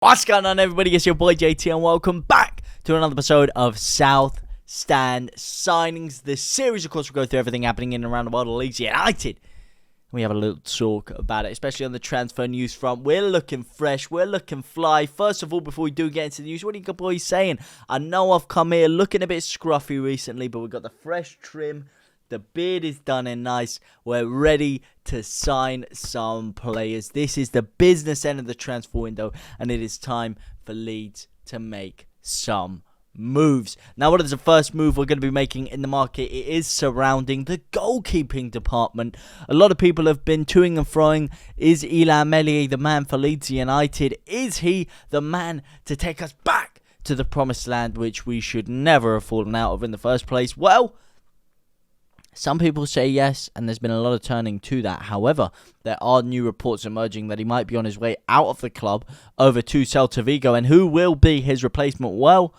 What's going on, everybody? It's your boy JT and welcome back to another episode of South Stand Signings. This series, of course, will go through everything happening in and around the world of Leeds United. We have a little talk about it, especially on the transfer news front. We're looking fresh. We're looking fly. First of all, before we do get into the news, what are you boys saying? I know I've come here looking a bit scruffy recently, but we've got the fresh trim. The beard is done and nice. We're ready to sign some players. This is the business end of the transfer window, and it is time for Leeds to make some moves. Now, what is the first move we're going to be making in the market? It is surrounding the goalkeeping department. A lot of people have been toing and froing. Is Meslier the man for Leeds United? Is he the man to take us back to the promised land, which we should never have fallen out of in the first place? Well, some people say yes, and there's been a lot of turning to that. However, there are new reports emerging that he might be on his way out of the club over to Celta Vigo. And who will be his replacement? Well,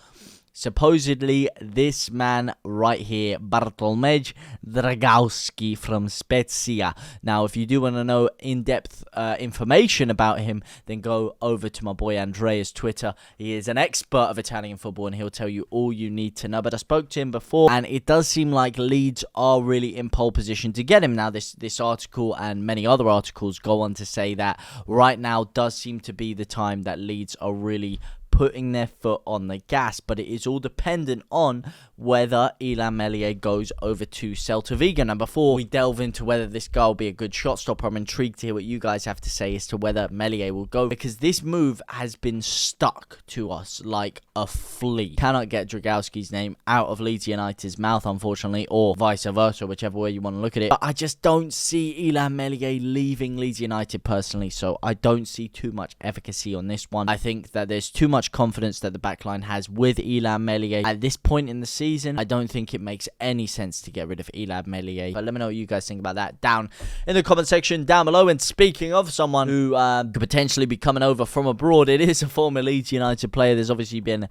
supposedly this man right here, Bartłomiej Dragowski from Spezia. Now, if you do want to know in-depth information about him, then go over to my boy Andrea's Twitter. He is an expert of Italian football, and he'll tell you all you need to know. But I spoke to him before, and it does seem like Leeds are really in pole position to get him. Now, this article and many other articles go on to say that right now does seem to be the time that Leeds are really putting their foot on the gas, but it is all dependent on whether Meslier goes over to Celta Vigo. Now, before we delve into whether this guy will be a good shot stopper, I'm intrigued to hear what you guys have to say as to whether Meslier will go, because this move has been stuck to us like a flea. Cannot get Dragowski's name out of Leeds United's mouth, unfortunately, or vice versa, whichever way you want to look at it. But I just don't see Meslier leaving Leeds United personally, so I don't see too much efficacy on this one. I think that there's too much confidence that the backline has with Meslier at this point in the season. I don't think it makes any sense to get rid of Meslier. But let me know what you guys think about that down in the comment section down below. And speaking of someone who could potentially be coming over from abroad, it is a former Leeds United player. There's obviously been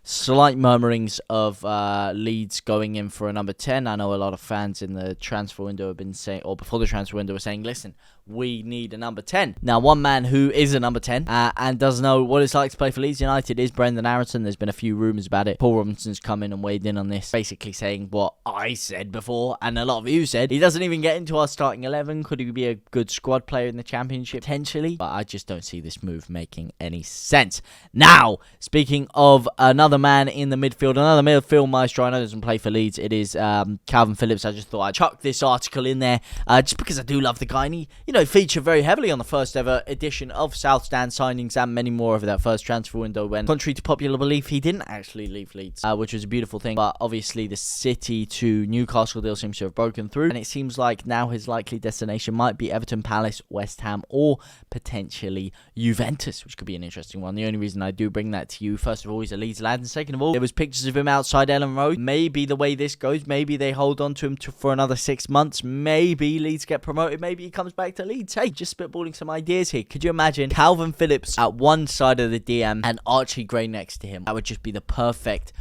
slight murmurings of Leeds going in for a number 10. I know a lot of fans in the transfer window have been saying, or before the transfer window were saying, listen, we need a number 10. Now, one man who is a number 10 and does know what it's like to play for Leeds United is Brendan Arison. There's been a few rumours about it. Paul Robinson's come in and weighed in on this, basically saying what I said before, and a lot of you said. He doesn't even get into our starting 11. Could he be a good squad player in the Championship? Potentially, but I just don't see this move making any sense. Now, speaking of another man in the midfield, another midfield maestro, I know doesn't play for Leeds, it is Calvin Phillips. I just thought I'd chuck this article in there just because I do love the guy, and he, featured very heavily on the first ever edition of South Stand Signings and many more of that first transfer window when, contrary to popular belief, he didn't actually leave Leeds, which was a beautiful thing. But obviously the City to Newcastle deal seems to have broken through, and it seems like now his likely destination might be Everton, Palace, West Ham, or potentially Juventus, which could be an interesting one. The only reason I do bring that to you, first of all, he's a Leeds lad, and second of all, there was pictures of him outside Ellen Road. Maybe the way this goes, maybe they hold on to him for another 6 months. Maybe Leeds get promoted. Maybe he comes back to Leeds. Hey, just spitballing some ideas here. Could you imagine Calvin Phillips at one side of the DM and Archie Gray next to him? That would just be the perfect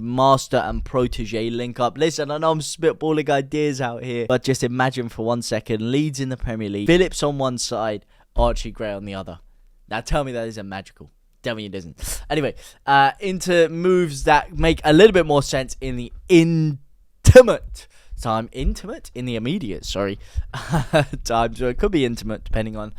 master and protege link up. Listen, I know I'm spitballing ideas out here, but just imagine for 1 second, Leeds in the Premier League, Phillips on one side, Archie Gray on the other. Now tell me that isn't magical. Tell me it isn't. Anyway, into moves that make a little bit more sense in the intimate time. Intimate? In the immediate, sorry. time. So it could be intimate depending on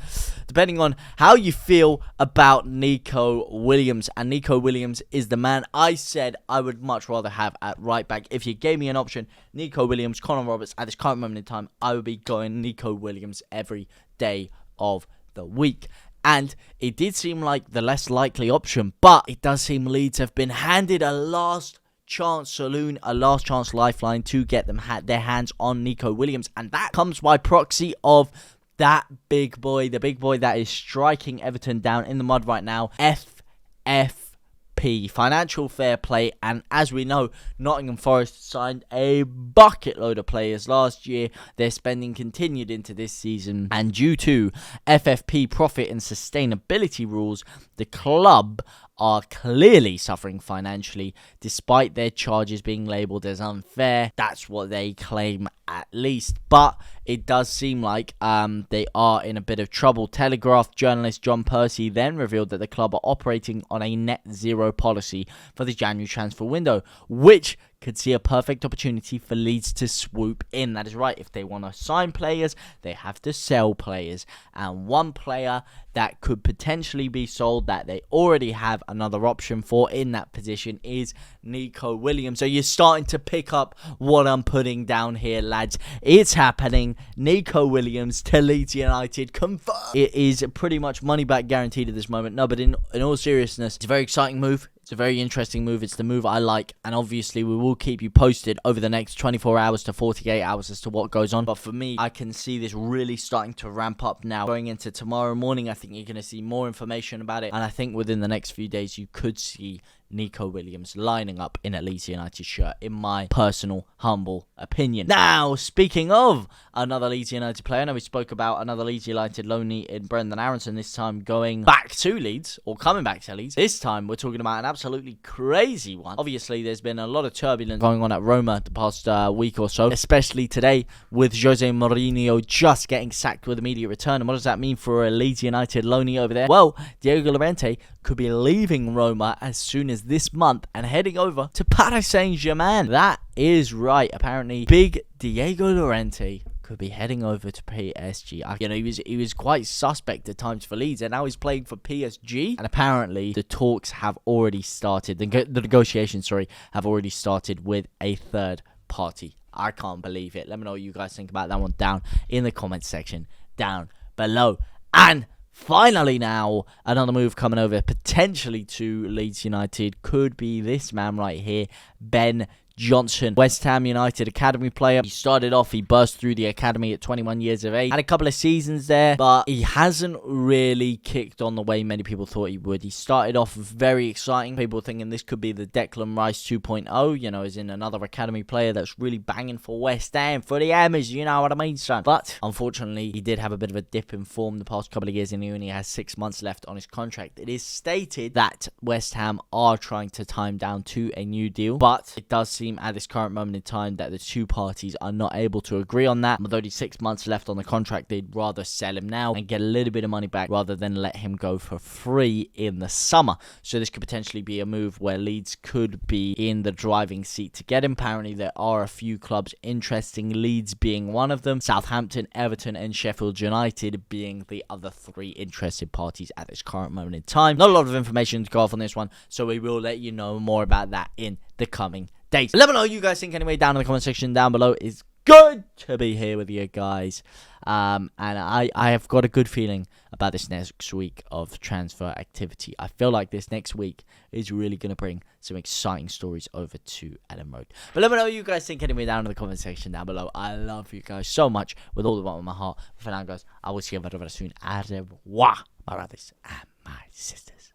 how you feel about Nico Williams. And Nico Williams is the man I said I would much rather have at right back. If you gave me an option, Nico Williams, Connor Roberts, at this current moment in time, I would be going Nico Williams every day of the week. And it did seem like the less likely option, but it does seem Leeds have been handed a last chance saloon, a last chance lifeline to get them their hands on Nico Williams. And that comes by proxy of that big boy, the big boy that is striking Everton down in the mud right now, FFP, Financial Fair Play. And as we know, Nottingham Forest signed a bucket load of players last year. Their spending continued into this season, and due to FFP profit and sustainability rules, the club are clearly suffering financially, despite their charges being labelled as unfair. That's what they claim, at least. But it does seem like they are in a bit of trouble. Telegraph journalist John Percy then revealed that the club are operating on a net zero policy for the January transfer window, which could see a perfect opportunity for Leeds to swoop in. That is right. If they want to sign players, they have to sell players. And one player that could potentially be sold that they already have another option for in that position is Nico Williams. So you're starting to pick up what I'm putting down here, lads. It's happening. Nico Williams to Leeds United. Confirmed. It is pretty much money back guaranteed at this moment. No, but in all seriousness, it's a very exciting move. It's a very interesting move. It's the move I like. And obviously, we will keep you posted over the next 24 hours to 48 hours as to what goes on. But for me, I can see this really starting to ramp up now. Going into tomorrow morning, I think you're going to see more information about it. And I think within the next few days, you could see Nico Williams lining up in a Leeds United shirt, in my personal, humble opinion. Now, speaking of another Leeds United player, I know we spoke about another Leeds United loanee in Brendan Arison, this time going back to Leeds, or coming back to Leeds. This time, we're talking about an absolutely crazy one. Obviously, there's been a lot of turbulence going on at Roma the past week or so, especially today, with Jose Mourinho just getting sacked with immediate return. And what does that mean for a Leeds United loanee over there? Well, Diego Llorente could be leaving Roma as soon as this month and heading over to Paris Saint-Germain. That is right. Apparently, big Diego Llorente could be heading over to PSG. You know, he was quite suspect at times for Leeds, and now he's playing for PSG. And apparently, the talks have already started. The negotiations, have already started with a third party. I can't believe it. Let me know what you guys think about that one down in the comments section down below. And finally now, another move coming over potentially to Leeds United could be this man right here, Ben Johnson, West Ham United academy player. He burst through the academy at 21 years of age. Had a couple of seasons there, but he hasn't really kicked on the way many people thought he would. He started off very exciting. People thinking this could be the Declan Rice 2.0, you know, as in another academy player that's really banging for West Ham, for the Hammers, you know what I mean, son. But unfortunately, he did have a bit of a dip in form the past couple of years, and he only has 6 months left on his contract. It is stated that West Ham are trying to tie him down to a new deal, but it does seem at this current moment in time that the two parties are not able to agree on that. With only 6 months left on the contract, they'd rather sell him now and get a little bit of money back rather than let him go for free in the summer. So this could potentially be a move where Leeds could be in the driving seat to get him. Apparently there are a few clubs interesting, Leeds being one of them, Southampton, Everton and Sheffield United being the other 3 interested parties at this current moment in time. Not a lot of information to go off on this one, so we will let you know more about that in the coming days. Let me know what you guys think anyway down in the comment section down below. It's good to be here with you guys. And I have got a good feeling about this next week of transfer activity. I feel like this next week is really going to bring some exciting stories over to Ellen Road. But let me know what you guys think anyway down in the comment section down below. I love you guys so much with all the bottom of my heart. For now, guys, I will see you very, very soon. Au revoir, my brothers and my sisters.